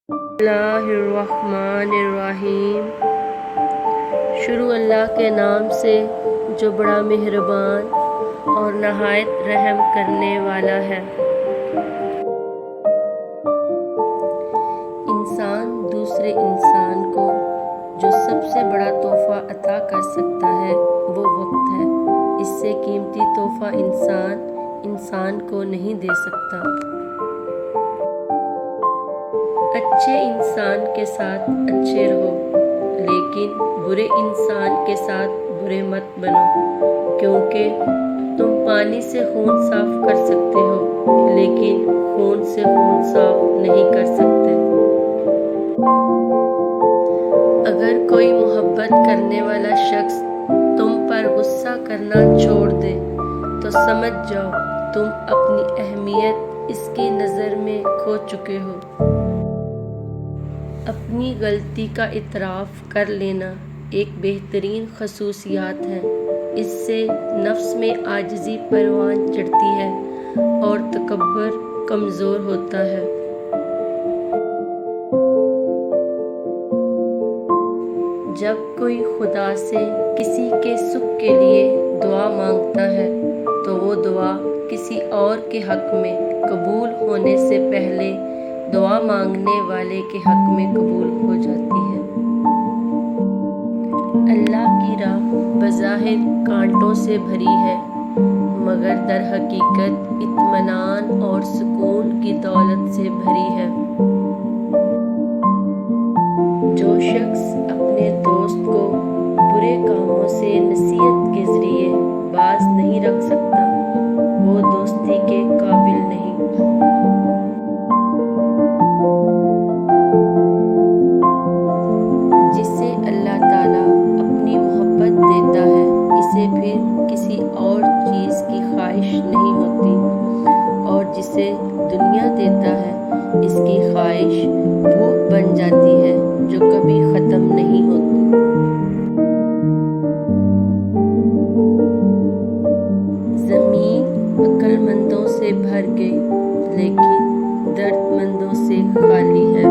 اللہ الرحمن الرحیم۔ شروع اللہ کے نام سے جو بڑا مہربان اور نہایت رحم کرنے والا ہے۔ انسان دوسرے انسان کو جو سب سے بڑا تحفہ عطا کر سکتا ہے وہ وقت ہے۔ اس سے قیمتی تحفہ انسان کو نہیں دے سکتا۔ اچھے انسان کے ساتھ اچھے رہو، لیکن برے انسان کے ساتھ برے مت بنو، کیونکہ تم پانی سے خون صاف کر سکتے ہو لیکن خون سے خون صاف نہیں کر سکتے۔ اگر کوئی محبت کرنے والا شخص تم پر غصہ کرنا چھوڑ دے تو سمجھ جاؤ تم اپنی اہمیت اس کی نظر میں کھو چکے ہو۔ اپنی غلطی کا اعتراف کر لینا ایک بہترین خصوصیات ہے۔ اس سے نفس میں عاجزی پروان چڑھتی ہے اور تکبر کمزور ہوتا ہے۔ جب کوئی خدا سے کسی کے سکھ کے لیے دعا مانگتا ہے تو وہ دعا کسی اور کے حق میں قبول ہونے سے پہلے دعا مانگنے والے کے حق میں قبول ہو جاتی ہے۔ اللہ کی راہ بظاہر کانٹوں سے بھری ہے، مگر در حقیقت اطمینان اور سکون کی دولت سے بھری ہے۔ جو شخص اپنے دوست کو برے کاموں سے نصیحت کے ذریعے باز نہیں رکھ سکتا وہ دوستی کے قابل نہیں۔ جسے اللہ تعالیٰ اپنی محبت دیتا ہے اسے پھر کسی اور چیز کی خواہش نہیں ہوتی، اور جسے دنیا دیتا ہے اس کی خواہش بھوک بن جاتی ہے جو کبھی ختم نہیں ہوتی۔ زمین عقل مندوں سے بھر گئی لیکن درد مندوں سے خالی ہے۔